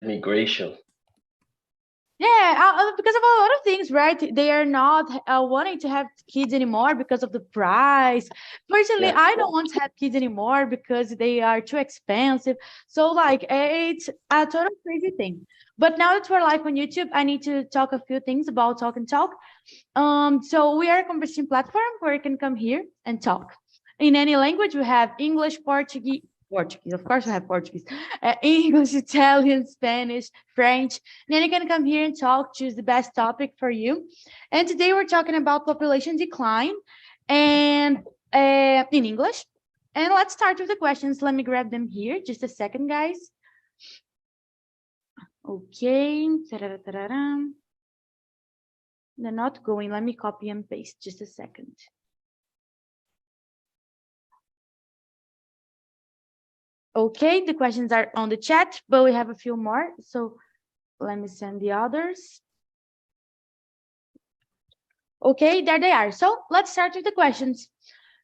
Migration. Yeah, because of a lot of things, right? They are not wanting to have kids anymore because of the price. Personally, Yeah. I don't want to have kids anymore because they are too expensive. So, like, it's a total crazy thing. But now that we're live on YouTube, I need to talk a few things about Talk and Talk. So we are a conversation platform where you can come here and talk. In any language, we have English, Portuguese, of course we have Portuguese, English, Italian, Spanish, French. And then you can come here and talk, choose the best topic for you. And today we're talking about population decline and in English. And let's start with the questions. Let me grab them here. Just a second, guys. Okay. They're not going. Let me copy and paste. Just a second. Okay, the questions are on the chat, but we have a few more. So let me send the others. Okay, there they are. So let's start with the questions.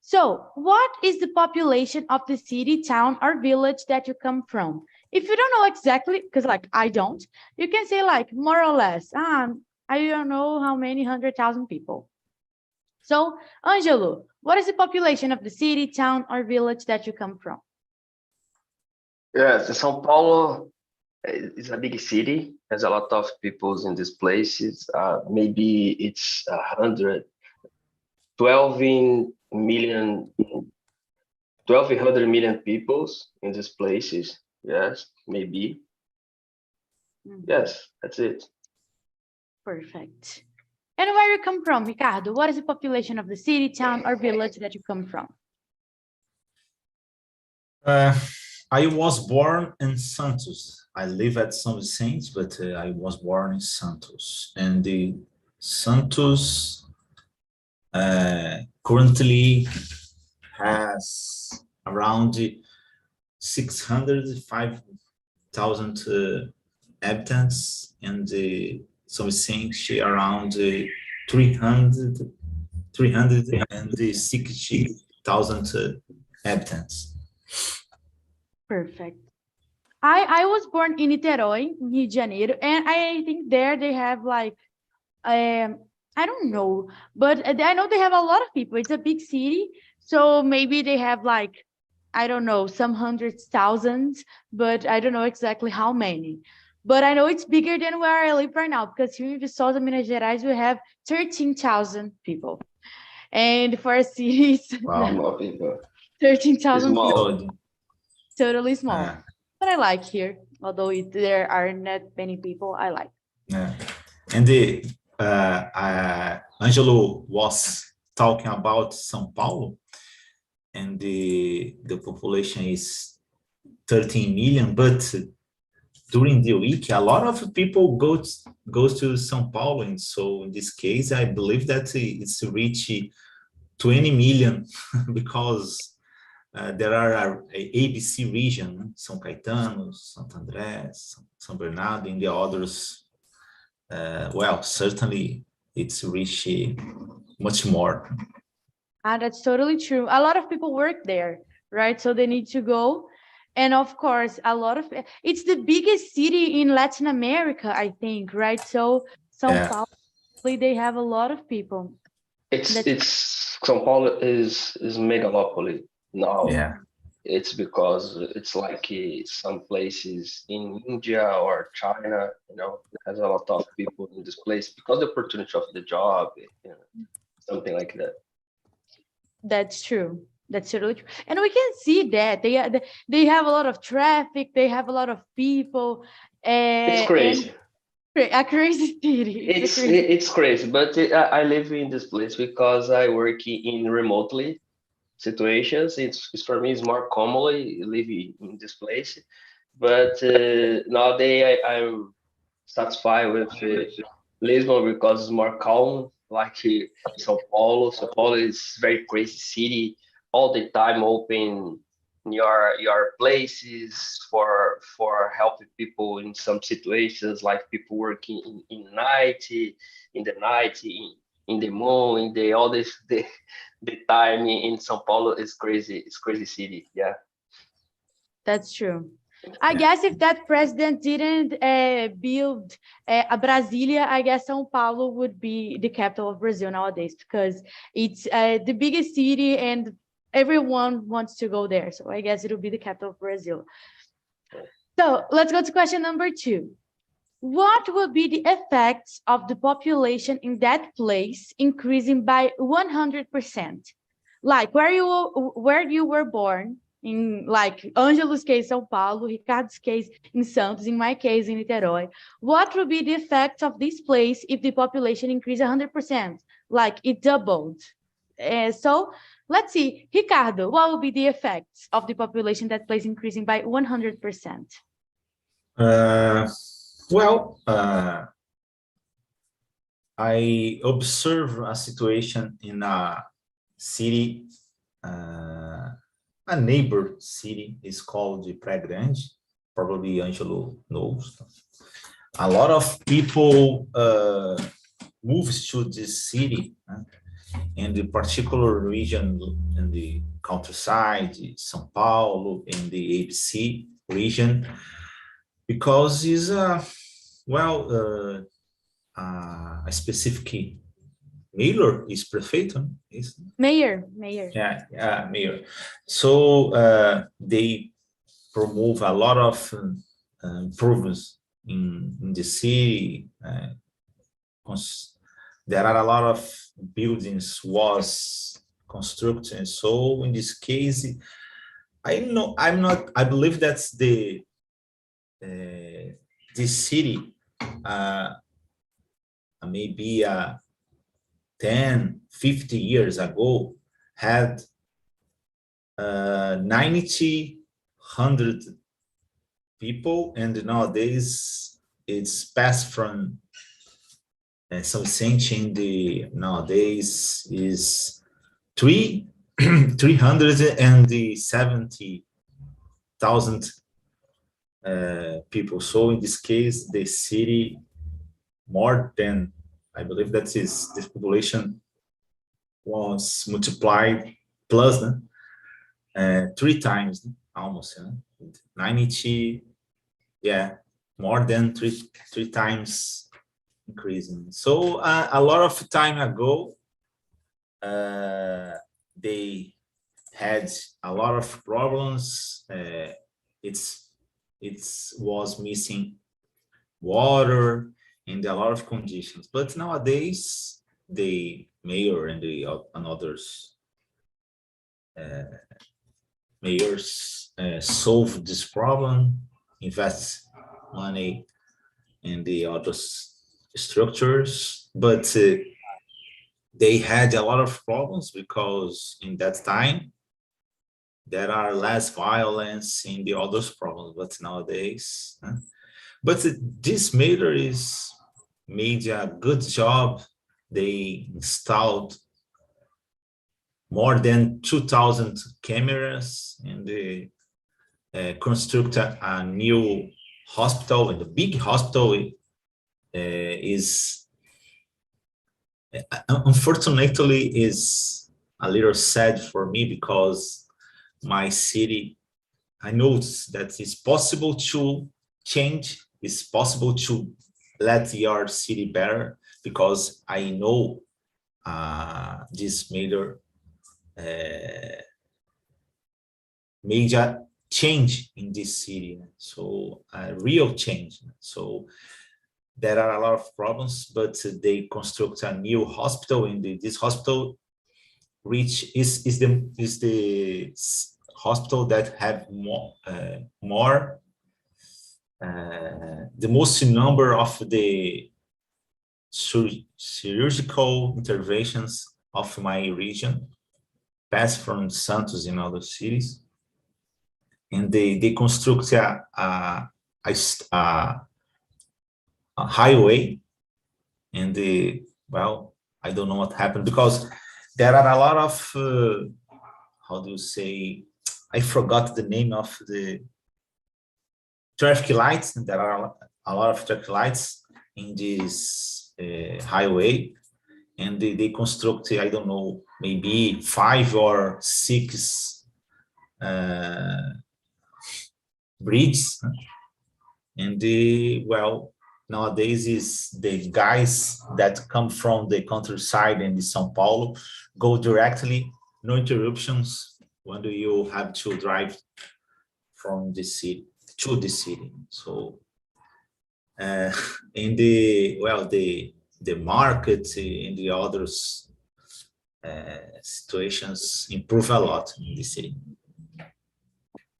So what is the population of the city, town, or village that you come from? If you don't know exactly, because like I don't, you can say like more or less. I don't know how many 100,000 people. So Angelo, what is the population of the city, town, or village that you come from? Yes, São Paulo is a big city. There's a lot of people in these places. Maybe it's 12 million, 1,200 million people in these places. Yes, maybe. Yes, that's it. Perfect. And where you come from, Ricardo? What is the population of the city, town, or village that you come from? I was born in Santos. I live at São Vicente, but I was born in Santos. And the Santos currently has around 605,000 habitants, and the São Vicente around 360,000 habitants. Perfect. I was born in Niterói, Rio de Janeiro, and I think there they have like, I don't know, but I know they have a lot of people. It's a big city, so maybe they have like, I don't know, some hundreds, thousands, but I don't know exactly how many. But I know it's bigger than where I live right now, because here in Viçosa, Minas Gerais, we have 13,000 people. And for a city, More people. 13,000 Small. people. Totally small. But I like here, although there are not many people, I like. Yeah. And the Angelo was talking about São Paulo, and the population is 13 million, but during the week, a lot of people goes to São Paulo, and so in this case, I believe that it's reached 20 million because there are a ABC region, São Caetano, Santo André, São Bernardo, and the others. Well, certainly it's reached much more. That's totally true. A lot of people work there, right? So they need to go. And of course, it's the biggest city in Latin America, I think, right? So São Paulo, they have a lot of people. São Paulo is megalopoly now. Yeah. It's because it's like some places in India or China, has a lot of people in this place because the opportunity of the job, something like that. That's true. That's totally true. And we can see that they have a lot of traffic. They have a lot of people. It's crazy. A crazy city. It's crazy, but I live in this place because I work in remotely situations. It's for me, it's more commonly living in this place. But nowadays I'm satisfied with Lisbon because it's more calm. Like São Paulo. São Paulo is very crazy city. All the time open your places for helping people in some situations, like people working in night, in the night, in the moon, in the all this the time in São Paulo is crazy. It's crazy city. Yeah. That's true. I guess if that president didn't build a Brasilia, I guess São Paulo would be the capital of Brazil nowadays, because it's the biggest city and everyone wants to go there. So I guess it'll be the capital of Brazil. So let's go to question number 2. What will be the effects of the population in that place increasing by 100%? Like where you were born, in like Angelo's case, São Paulo, Ricardo's case in Santos, in my case in Niterói. What will be the effect of this place if the population increased 100%? Like it doubled. So let's see, Ricardo, what will be the effects of the population that place increasing by 100%? I observe a situation in a city, a neighbor city is called Praia Grande. Probably Angelo knows. A lot of people moves to this city in the particular region in the countryside, São Paulo, in the ABC region, because it's a specific mayor is prefeito, is Mayor. Yeah, mayor. So they promote a lot of improvements in the city. There are a lot of buildings was constructed. So in this case, I believe that's this city maybe 10, 50 years ago had 90, 100 people, and nowadays it's passed from some in the nowadays is 370,000 people. So in this case, the city more than, I believe that is this population was multiplied plus 3 times almost 90, more than three times increasing. So a lot of time ago they had a lot of problems. It was missing water and a lot of conditions, but nowadays the mayor and others mayors solve this problem, invest money in the other structures, but they had a lot of problems because in that time there are less violence in the other problems, but nowadays but this mayor is made a good job. They installed more than 2,000 cameras, and they constructed a new hospital, and the big hospital is unfortunately is a little sad for me, because my city, I noticed that it's possible to change, it's possible to let your city better, because I know this major change in this city, so a real change. So there are a lot of problems, but they construct a new hospital, and this hospital is the hospital that have more the most number of the surgical interventions of my region, pass from Santos in other cities, and they construct a highway, and I don't know what happened, because there are a lot of how do you say, I forgot the name of the traffic lights. There are a lot of traffic lights in this highway, and they construct, I don't know, maybe 5 or 6 bridges. And well, nowadays is the guys that come from the countryside in São Paulo go directly, no interruptions when do you have to drive from the city to the city. So in the market and the others situations improve a lot in the city.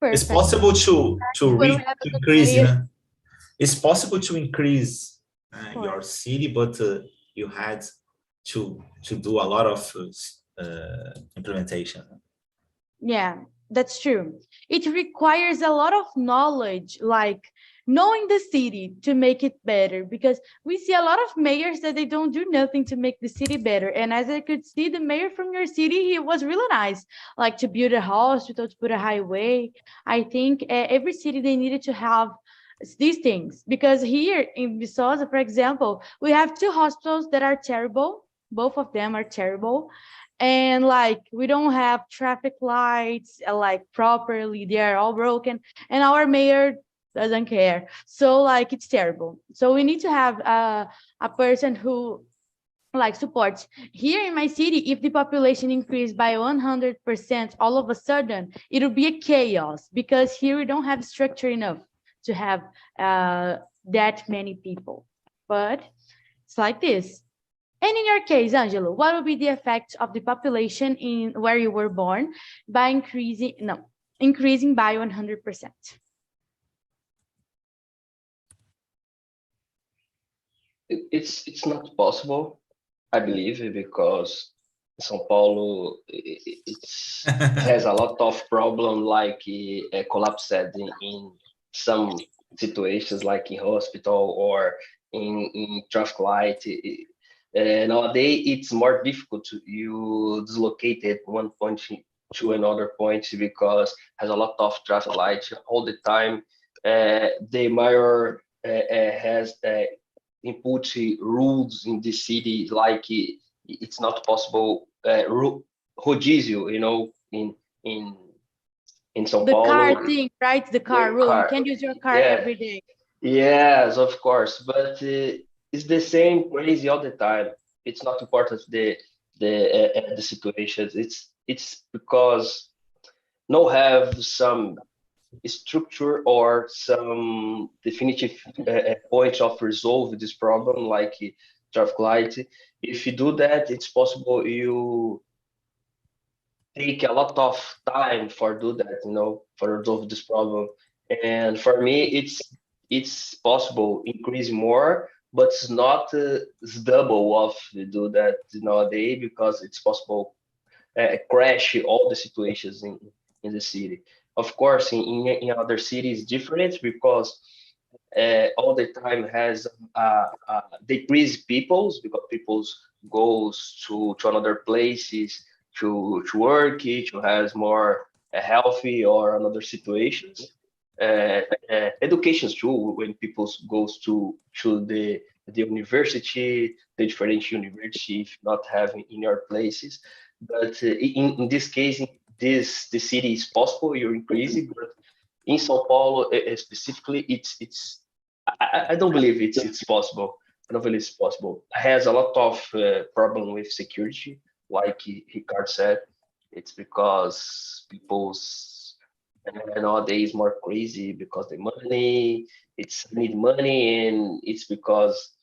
Perfect. It's possible to increase, you know? It's possible to increase your city, but you had to do a lot of implementation. Yeah, that's true. It requires a lot of knowledge, like knowing the city to make it better, because we see a lot of mayors that they don't do nothing to make the city better. And as I could see, the mayor from your city, he was really nice, like to build a hospital, to put a highway. I think every city, they needed to have these things, because here in Viçosa, for example, we have 2 hospitals that are terrible. Both of them are terrible. And like we don't have traffic lights like properly, they are all broken, and our mayor doesn't care. So like it's terrible. So we need to have a person who like supports. Here in my city, if the population increased by 100% all of a sudden, it'll be a chaos, because here we don't have structure enough to have that many people. But it's like this. And in your case, Angelo, what would be the effect of the population in where you were born by increasing by 100%? It's not possible, I believe, because São Paulo it has a lot of problem, like collapsed in some situations, like in hospital or in traffic light. Nowadays, it's more difficult to you dislocate at one point to another point, because has a lot of traffic lights all the time. The mayor has input rules in the city, like it's not possible rodízio, you know, in São Paulo. The car thing, right? The car rule. You can't use your car every day. Yes, of course, but it's the same crazy all the time. It's not important the situations. It's because no have some structure or some definitive point of resolve this problem, like traffic light. If you do that, it's possible you take a lot of time for do that, you know, for resolve this problem. And for me, it's possible increase more, but it's not it's double of do that nowadays, because it's possible crash all the situations in the city. Of course, in other cities different, because all the time has decreased peoples, because peoples goes to another places to work, to has more healthy or another situations. Education too, when people goes to the university, the different university, if not having in your places. But in this case, the city is possible, you're increasing, but in São Paulo specifically, I don't believe it's possible. I don't believe it's possible. It has a lot of problem with security, like Ricardo said. It's because people's nowadays more crazy because the money, it's need money, and it's because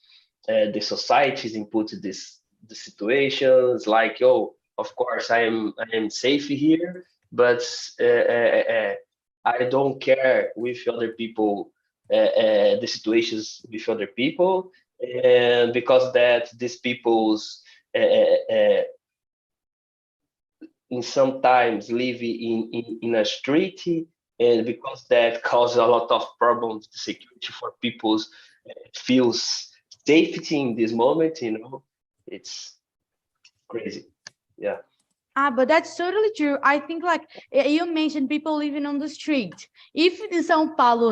the societies input the situations, like, oh, of course I am safe here, but I don't care with other people, the situations with other people, and because that these people's in sometimes live in a street, and because that causes a lot of problems to security for people's feels safety in this moment, you know, it's crazy. Yeah. But that's totally true. I think like you mentioned people living on the street. If in São Paulo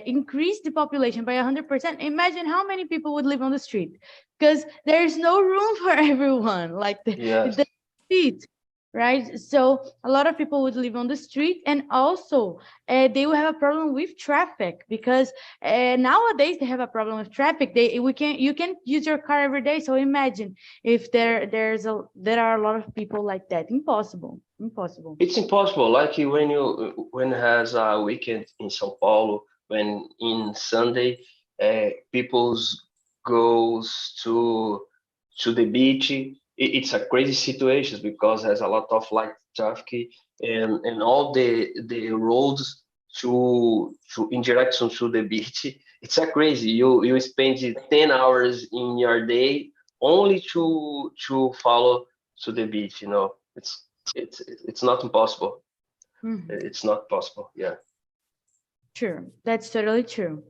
increase the population by 100%, imagine how many people would live on the street, because there's no room for everyone. Like the street. right? So a lot of people would live on the street, and also they will have a problem with traffic, because nowadays they have a problem with traffic. You can use your car every day. So imagine if there are a lot of people like that. Impossible, impossible. It's impossible. Like when has a weekend in São Paulo, when in Sunday, people's goes to the beach. It's a crazy situation because there's a lot of like traffic and all the roads to in direction to the beach. It's a crazy. You spend 10 hours in your day only to follow to the beach. It's not impossible. Mhm. It's not possible. Yeah. True, that's totally true.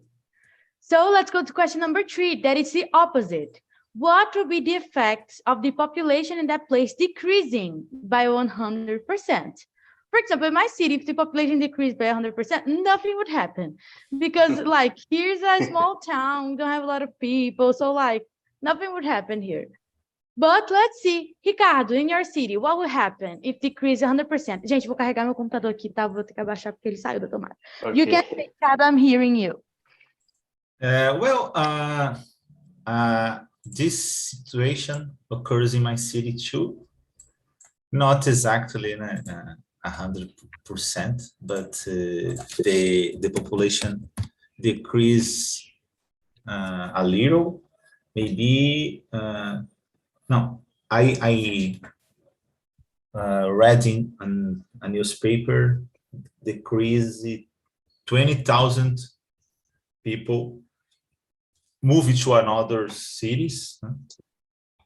So let's go to question number 3. That is the opposite. What would be the effects of the population in that place decreasing by 100%? For example, in my city, if the population decreased by 100%, nothing would happen, because like here's a small town, we don't have a lot of people, so like nothing would happen here. But let's see, Ricardo, in your city, what will happen if decrease 100%? Gente, vou carregar meu computador aqui, tá? Vou ter que abaixar porque ele saiu da tomada. You can say, Okay. Ricardo, I'm hearing you. This situation occurs in my city too. Not exactly 100%, but the population decrease a little. Maybe no. I read in a newspaper decrease 20,000 people move to another cities.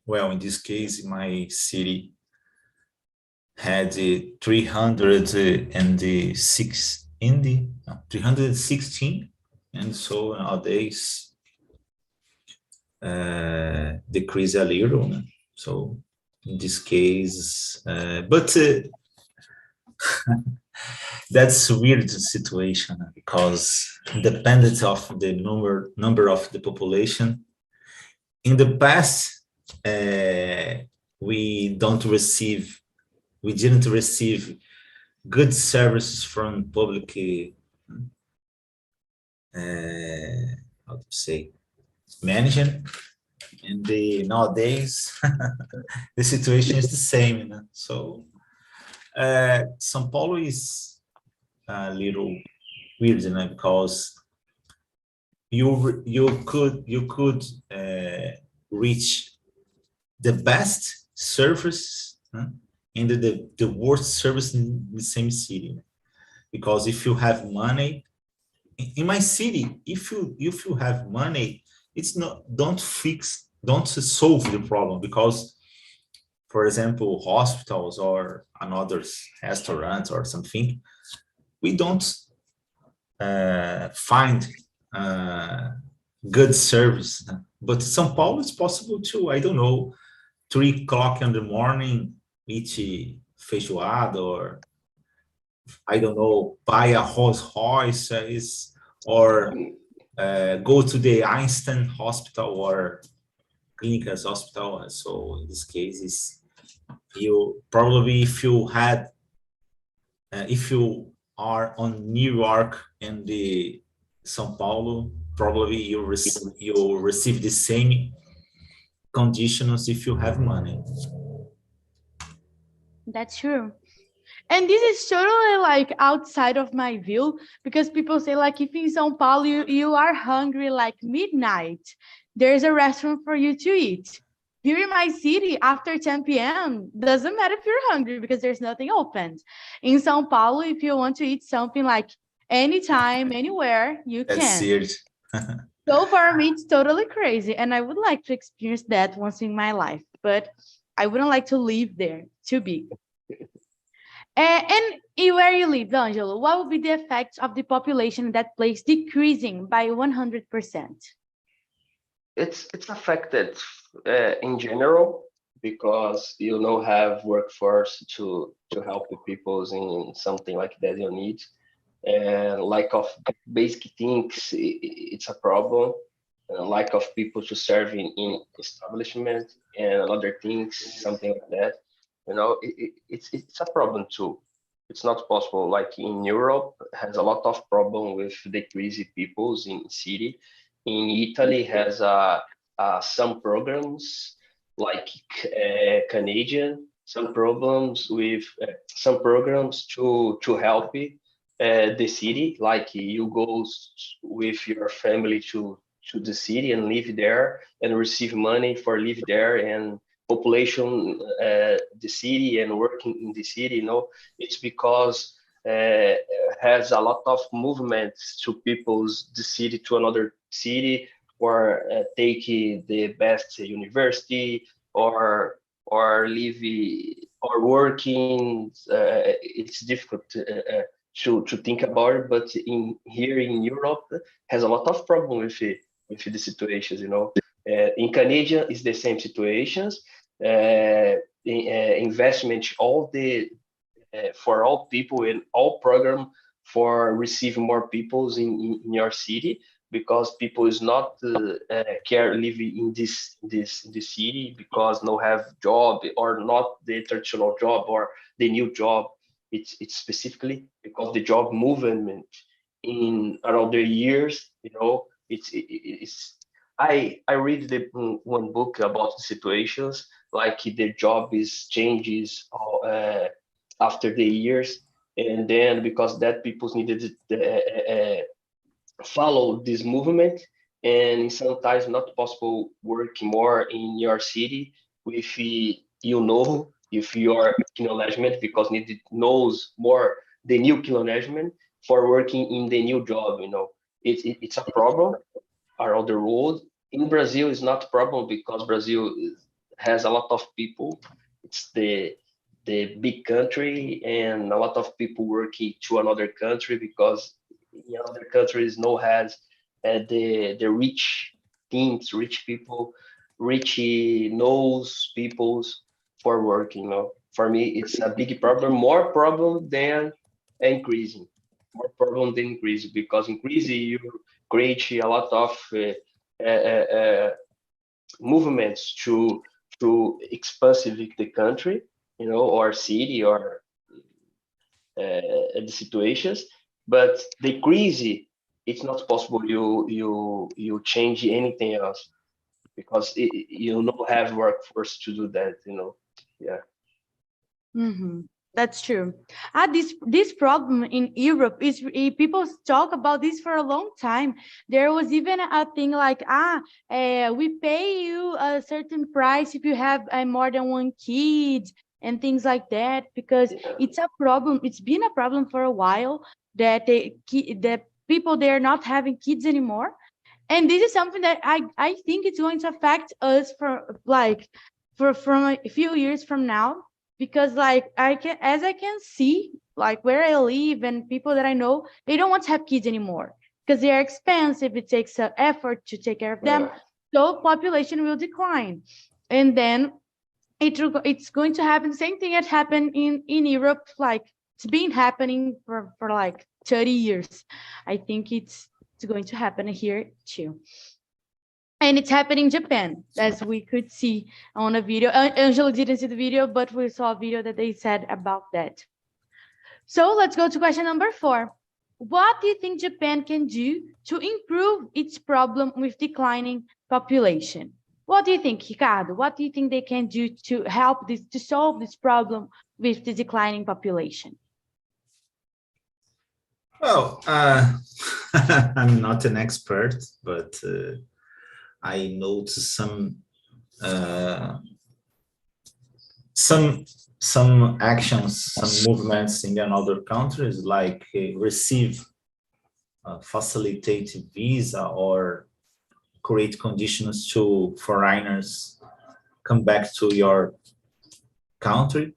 Well, in this case, my city had 316, and so nowadays decrease a little. So in this case, but that's a weird situation because independent of the number of the population, in the past we didn't receive good services from public how to say management, and nowadays the situation is the same. So São Paulo is a little weird, because you could reach the best service and the worst service in the same city. Because if you have money, in my city, if you have money, it's not don't solve the problem, because for example, hospitals or another restaurant or something, we don't find good service. But São Paulo is possible too. I don't know, 3 o'clock in the morning, eat feijoada, or I don't know, buy a Rolls Royce, or go to the Einstein Hospital or Clínicas Hospital. So in this case, you probably, if you are on New York and the São Paulo, probably you receive the same conditions if you have money. That's true. And this is totally like outside of my view, because people say like if in São Paulo you are hungry like midnight, there's a restaurant for you to eat. Here in my city, after 10 p.m., doesn't matter if you're hungry because there's nothing open. In São Paulo, if you want to eat something like anytime, anywhere, you That's can. serious. So for me, it's totally crazy. And I would like to experience that once in my life, but I wouldn't like to live there. Too big. And where you live, Angelo, what would be the effects of the population in that place decreasing by 100%? It's affected in general because you have workforce to help the people in something like that you need, and lack of basic things, it's a problem. Lack of people to serve in establishment and other things, something like that. You know, it's a problem too. It's not possible. Like in Europe, has a lot of problem with decreasing peoples in city. In Italy, has some programs like Canadian, some problems with some programs to help the city. Like you go with your family to the city and live there and receive money for live there and population the city and working in the city. You know, it's because has a lot of movements to people's the city to another city or take the best university or live or working. It's difficult to think about it, but in here in Europe has a lot of problem with the situations. You know, in Canadian is the same situations. Investment all the for all people in all program for receiving more peoples in your city because people is not care living in this city because no have job or not the traditional job or the new job. It's specifically because the job movement in around the years. You know, it's I read one book about the situations like the job is changes after the years, and then because that people needed follow this movement, and sometimes not possible work more in your city with you know if your acknowledgement because needed knows more the new acknowledgement for working in the new job. You know, it's a problem around the world. In Brazil, it's not a problem because Brazil has a lot of people. It's the big country, and a lot of people working to another country because in other countries no has the rich teams, rich people, rich knows peoples for working. You know, for me, it's a big problem, more problem than increasing, more problem than increasing because increasing you create a lot of movements to expansive the country, you know, or city or the situations, but decrease it's not possible. You change anything else because you don't have workforce to do that. You know, yeah. Mm-hmm. That's true. This problem in Europe is people talk about this for a long time. There was even a thing like we pay you a certain price if you have more than one kid and things like that because it's a problem. It's been a problem for a while that that people they're not having kids anymore, and this is something that I think it's going to affect us for like from a few years from now because like I can see like where I live and people that I know, they don't want to have kids anymore because they are expensive. It takes effort to take care of them. So population will decline. And then it's going to happen. Same thing that happened in Europe. Like it's been happening for like 30 years. I think it's going to happen here too. And it's happening in Japan, as we could see on a video. Angela didn't see the video, but we saw a video that they said about that. So let's go to question number 4. What do you think Japan can do to improve its problem with declining population? What do you think, Ricardo? What do you think they can do to help this, to solve this problem with the declining population? Well, I'm not an expert, but I know some actions, some movements in other countries, like receive facilitate visa or create conditions to foreigners come back to your country.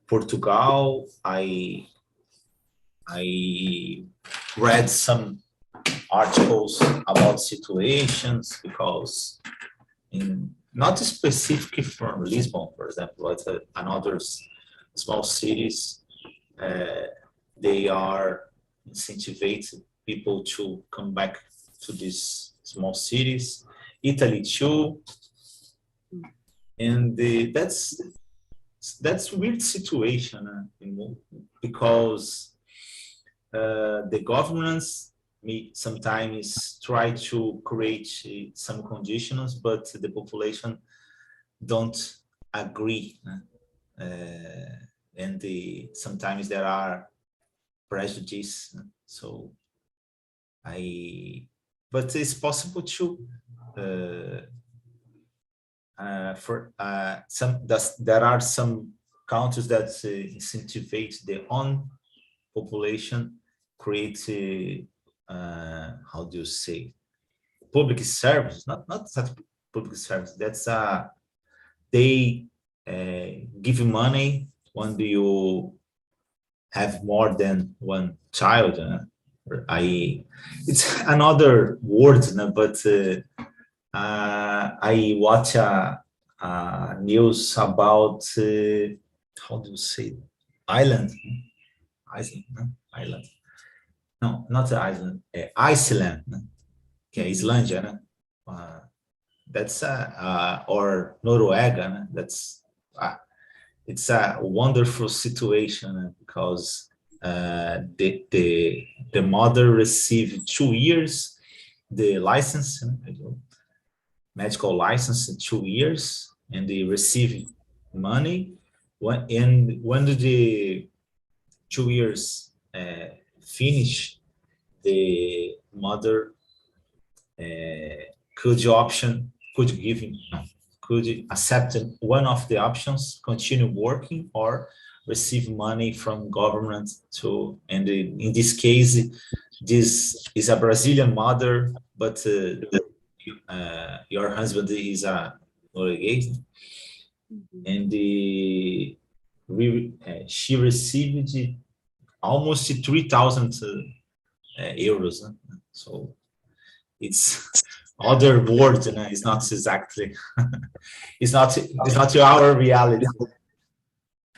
Portugal, I read some articles about situations because not specifically from Lisbon, for example, but another small cities, they are incentivate people to come back to these small cities. Italy too. and that's weird situation, because the governments sometimes try to create some conditions, but the population don't agree, and sometimes there are prejudice. So but it's possible to there are some countries that incentivize their own population, create how do you say, public service, not that public service, that's they give money when you have more than one child. It's another word, but I watch news about how do you say, island, island. No, not the island. Iceland. Okay, Islândia. That's or Noruega. That's it's a wonderful situation, because the mother received 2 years the license, medical license, 2 years, and they receive money. When the 2 years finish, the mother could accept one of the options, continue working or receive money from government and in this case, this is a Brazilian mother, but your husband is a Norwegian, and she received almost 3,000 euros. So it's other words, and it's not exactly it's not our reality.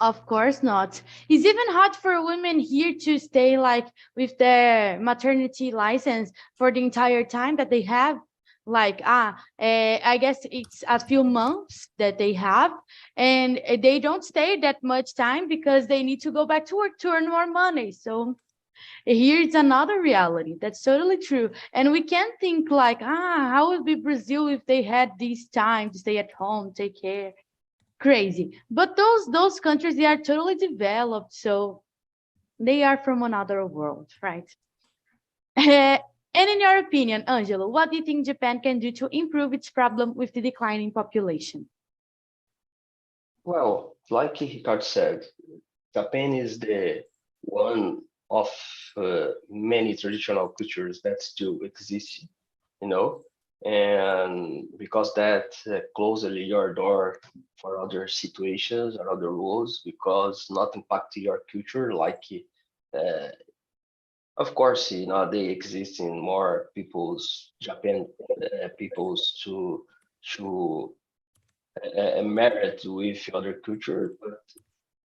Of course not. It's even hard for women here to stay like with their maternity license for the entire time that they have. Like I guess it's a few months that they have, and they don't stay that much time because they need to go back to work to earn more money. So here it's another reality. That's totally true. And we can't think like, how would be Brazil if they had this time to stay at home, take care? Crazy. But those countries, they are totally developed, so they are from another world, right? And in your opinion, Angelo, what do you think Japan can do to improve its problem with the declining population? Well, like Ricardo said, Japan is the one of many traditional cultures that still exist, you know, and because that closely your door for other situations or other rules, because not impact your culture, like uh, of course, you know, they exist in more people's Japan peoples to married with other culture, but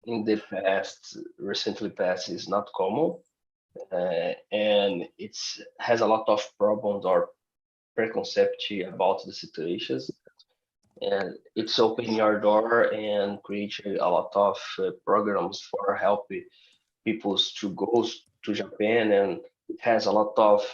in the past, recently past, is not common, and it's has a lot of problems or preconcept about the situations, and it's open your door and create a lot of programs for helping people to go to Japan, and it has a lot of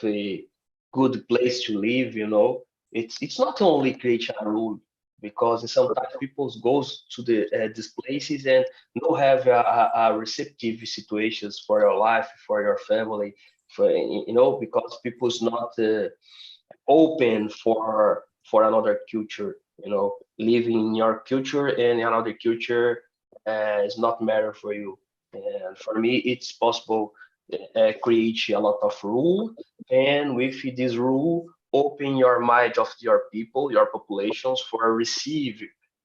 good place to live. You know, it's not only create a rule, because sometimes people goes to these places and no have a receptive situations for your life, for your family, for you know, because people's not open for another culture. You know, living in your culture and another culture is not matter for you. And for me, it's possible create a lot of rule, and with this rule, open your mind of your people, your populations for receive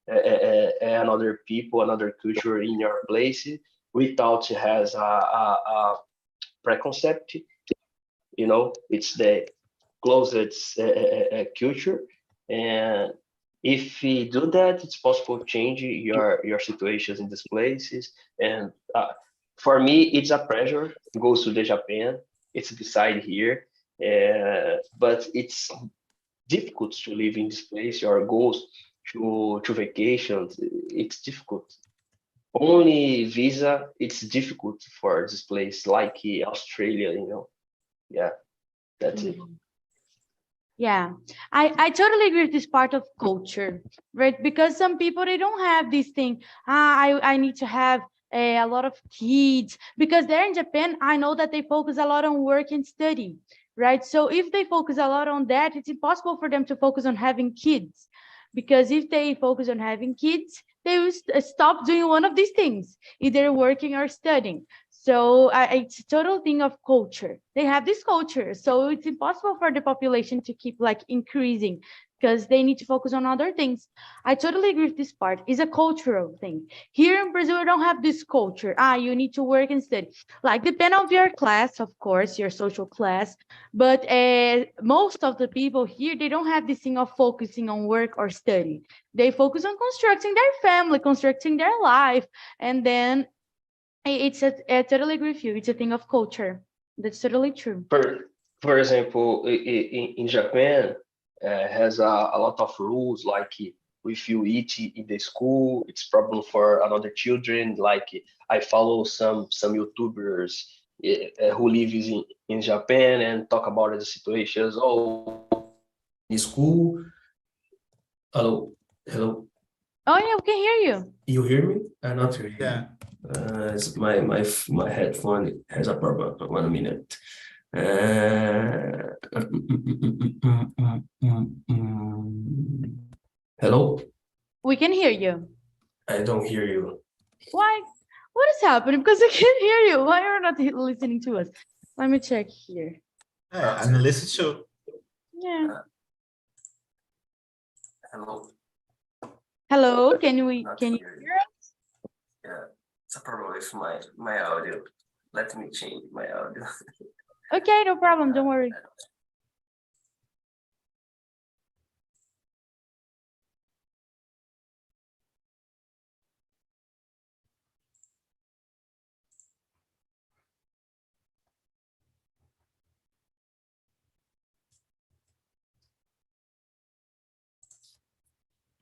another people, another culture in your place without has a preconcept. You know, it's the closest culture, and if we do that, it's possible to change your situations in these places. And for me, it's a pleasure to go to the Japan. It's beside here, but it's difficult to live in this place. Your goals to vacations, it's difficult. Only visa, it's difficult for this place, like Australia, you know. Yeah, that's it. Yeah, I totally agree with this part of culture, right? Because some people, they don't have this thing. I need to have a lot of kids, because there in Japan, I know that they focus a lot on work and study, right? So if they focus a lot on that, it's impossible for them to focus on having kids, because if they focus on having kids, they will stop doing one of these things, either working or studying. So it's a total thing of culture. They have this culture, so it's impossible for the population to keep like increasing, because they need to focus on other things. I totally agree with this part. It's a cultural thing. Here in Brazil, we don't have this culture. You need to work and study. Like, depend on your class, of course, your social class. But most of the people here, they don't have this thing of focusing on work or study. They focus on constructing their family, constructing their life, and then I totally agree with you. It's a thing of culture. That's totally true. For example, in Japan, has a lot of rules, like if you eat in the school, it's problem for another children. Like I follow some YouTubers who live in Japan and talk about the situations. Oh, in school. Hello, hello. Oh yeah, we can hear you. You hear me? I not hear you. Yeah. My headphone has a problem. 1 minute. Hello? We can hear you. I don't hear you. Why? What is happening? Because I can't hear you. Why are you not listening to us? Let me check here. I'm listening to. Yeah. Hello? Hello, can you hear us? Yeah, it's a problem with my audio. Let me change my audio. Okay, no problem. Don't worry.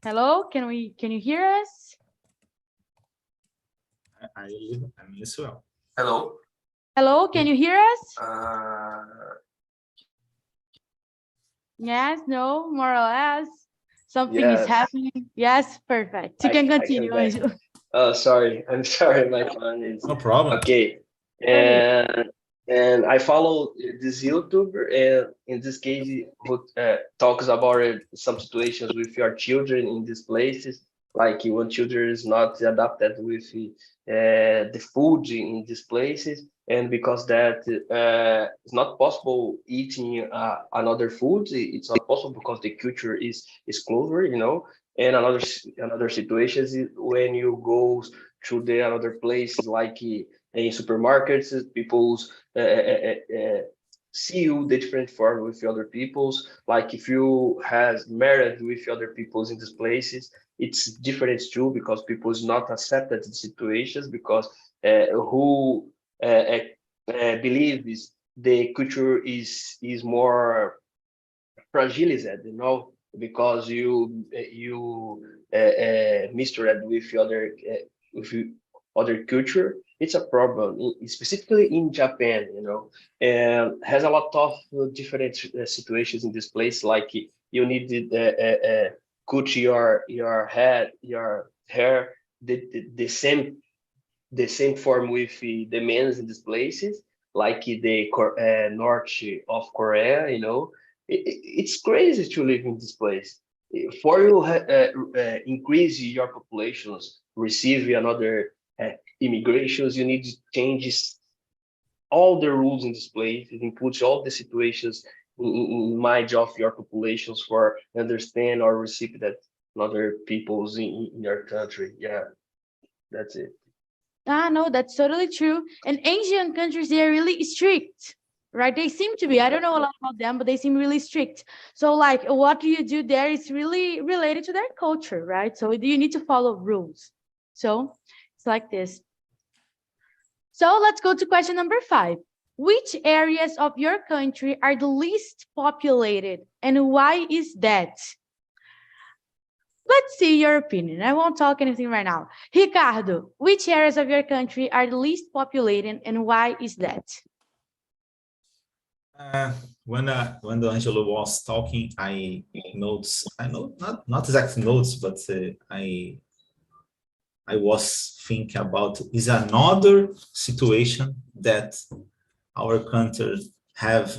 Hello, can you hear us? I'm listening well. Hello? Hello, can you hear us? Yes, no, more or less. Something is Yes. happening. Yes, perfect. You can continue. Oh, sorry. I'm sorry. My phone is No problem. okay. And I follow this YouTuber, and in this case, who talks about some situations with your children in these places, like when children is not adapted with the food in these places, and because that it's not possible eating another food, it's not possible because the culture is closer, you know. And another situation is when you go to the other places like in supermarkets, people's see you the different form with other people's. Like if you has married with other peoples in these places, it's different too, because people is not accepted in situations, because who believes the culture is more fragilized, you know, because you misread with with other culture. It's a problem, specifically in Japan, you know, and has a lot of different situations in this place. Like you need to cut your head, your hair, the same form with the men's in these places, like the north of Korea, you know. It's crazy to live in this place. For you increase your populations, receive another immigrations, you need to change all the rules in this place. It includes all the situations in mind of your populations for understand or receive that other peoples in your country. Yeah, that's it. No, that's totally true. And Asian countries, they are really strict, right? They seem to be. I don't know a lot about them, but they seem really strict. So, like, what you do there is really related to their culture, right? So you need to follow rules. So it's like this. So let's go to question number 5. Which areas of your country are the least populated, and why is that? let's see your opinion. I won't talk anything right now. Ricardo, which areas of your country are the least populated and why is that? When the Angelo was talking, I know not exact notes, but I was thinking about is another situation that our country have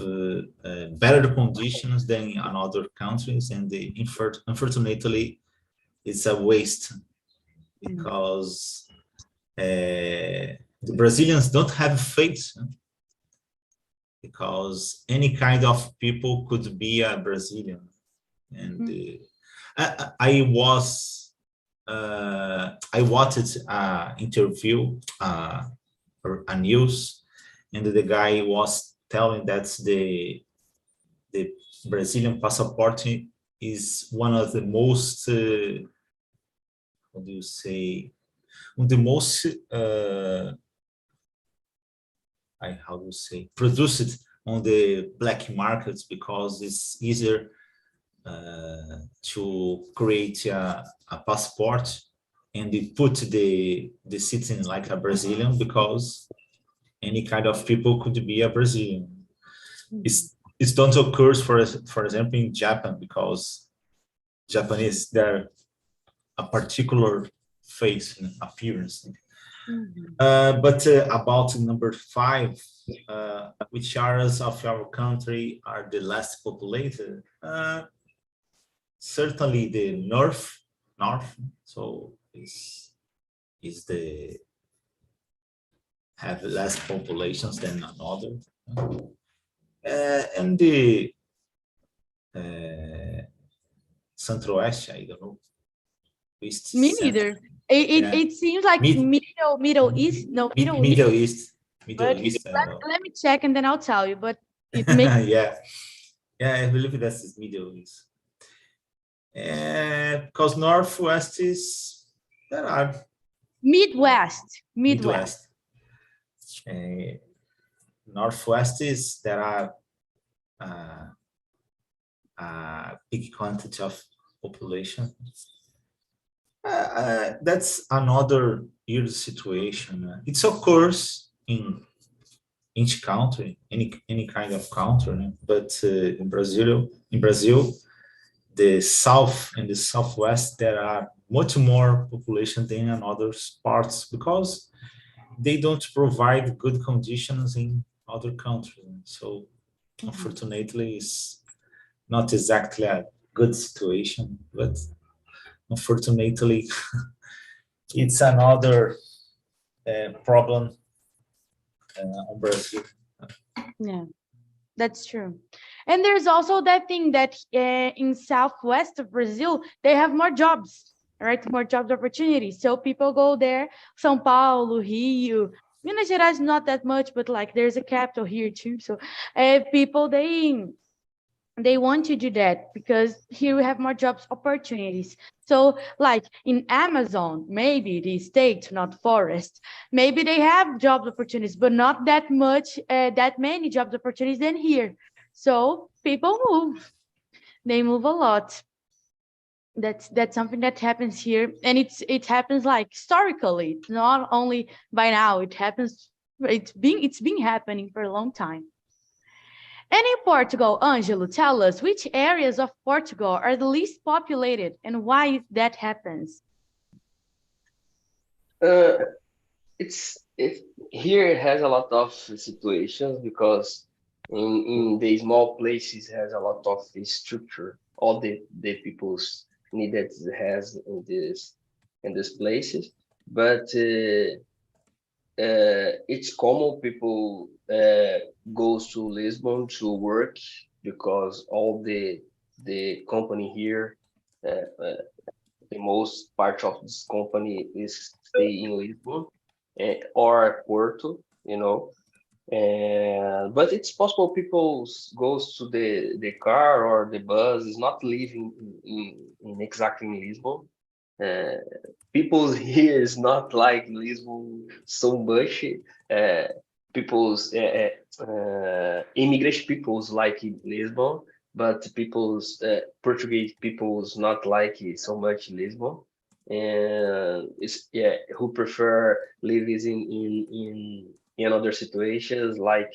better conditions than in other countries, and unfortunately, it's a waste because the Brazilians don't have faith. Because any kind of people could be a Brazilian, and I watched an interview, or a news, and the guy was telling that the Brazilian passport is one of the most how do you say, the most how do you say, produced on the black markets because it's easier to create a passport and they put the citizen like a Brazilian because any kind of people could be a Brazilian. It don't occur, for example, in Japan because Japanese, they're a particular face and appearance. But about number 5, which areas of our country are the less populated? Certainly the north. So is the have less populations than another, and the Centro-Oeste, I don't know. East, Me neither. It seems like Middle East. No, Middle East. Let me check and then I'll tell you. But it makes I believe that's Middle East. Because Northwest is there are Midwest. Northwest is there are a big quantity of population. That's another weird situation. It occurs in each country, any kind of country, but in Brazil, the south and the southwest, there are much more population than in other parts because they don't provide good conditions in other countries. So unfortunately, it's not exactly a good situation, but unfortunately, it's another problem on Brazil. Yeah, that's true. And there's also that thing that in southwest of Brazil, they have more jobs, right? More jobs opportunities. So people go there, São Paulo, Rio, Minas Gerais, not that much, but like there's a capital here too. So people, they want to do that because here we have more jobs opportunities. So like in Amazon, maybe the state, not forest, maybe they have job opportunities, but not that much, that many job opportunities than here. So people move, they move a lot. That's something that happens here. And it happens like historically, not only by now, it happens, it's been happening for a long time. And in Portugal, Angelo, tell us which areas of Portugal are the least populated and why that happens. Here it has a lot of situations because in the small places has a lot of structure. All the people's needed has in these places, but it's common people goes to Lisbon to work because all the company here, the most part of this company is stay in Lisbon or Porto, you know. But it's possible people goes to the car or the bus is not living in exactly in Lisbon. People here is not like Lisbon so much. People's immigrant peoples like in Lisbon, but people's Portuguese people's not like it so much Lisbon, and it's who prefer living in other situations like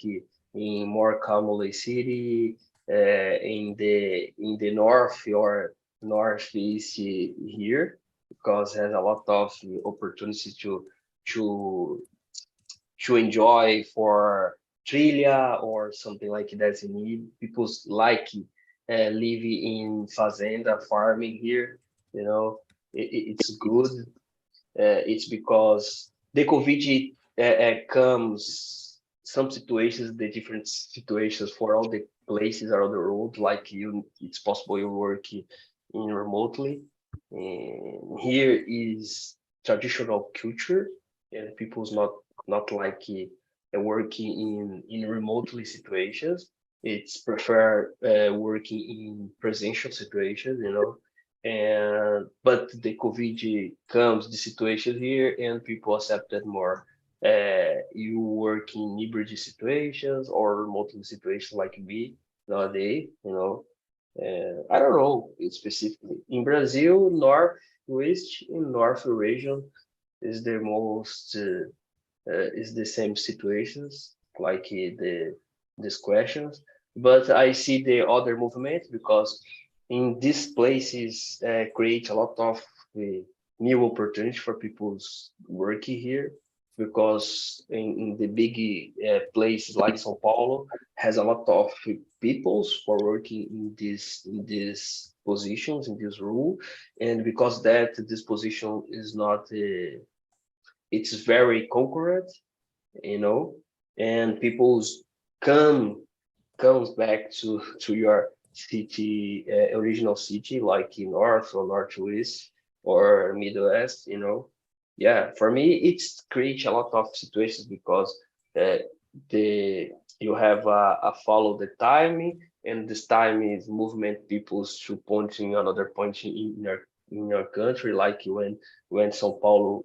in more commonly city, in the north or northeast here, because has a lot of opportunity to to enjoy for trilha or something like that in need. People like living in fazenda farming here. You know, it's good. It's because the COVID comes some situations, the different situations for all the places around the world. Like you, it's possible you work in remotely. And here is traditional culture, and people's not like working in remotely situations. It's prefer working in presential situations, you know. And but the COVID comes the situation here, and people accept that more. You work in hybrid situations or remotely situations like me nowadays, you know. I don't know specifically. In Brazil, northwest and north region is the most is the same situations like these questions, but I see the other movement because in these places create a lot of new opportunity for people's working here, because in the big places like São Paulo has a lot of peoples for working in these positions in this role, and because that this position is not it's very concurrent, you know, and people's come comes back to your city, original city, like in north or northwest or midwest, you know. Yeah, for me, it's creates a lot of situations because uh, the you have a follow the timing, and this time is movement people's to pointing another point in your country, like when São Paulo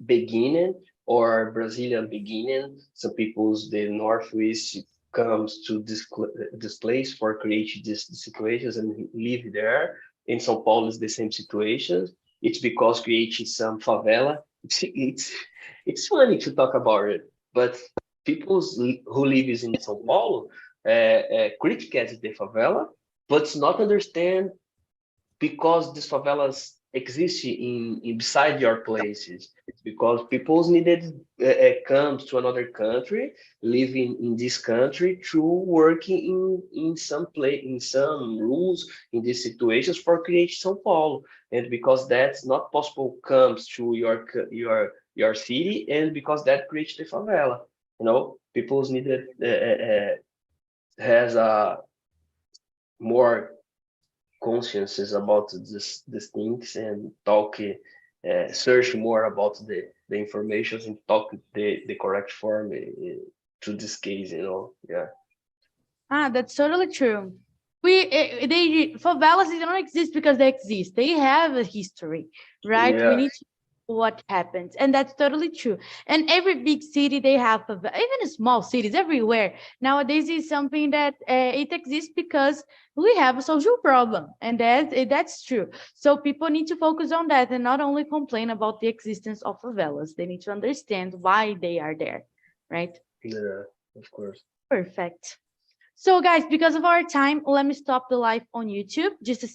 beginning or Brazilian beginning. Some people's the Northwest comes to this place for creating these situations and live there. In São Paulo is the same situation. It's because creating some favela. It's funny to talk about it, but who lives in São Paulo criticize the favela, but not understand because these favelas exist in beside your places. It's because people's needed comes to another country, living in this country to working in some place in some rules in these situations for create São Paulo, and because that's not possible comes to your city, and because that creates the favela. You know, people's needed has a more consciences about these things and talk search more about the information and talk the correct form to this case, you know. Yeah. That's totally true. They favelas, they don't exist because they exist. They have a history, right? We Yeah. need to know what happens, and that's totally true. And every big city they have even small cities everywhere nowadays is something that it exists because we have a social problem, and that's true. So people need to focus on that and not only complain about the existence of favelas. They need to understand why they are there, right? Yeah, of course. Perfect. So, guys, because of our time, let me stop the live on YouTube just a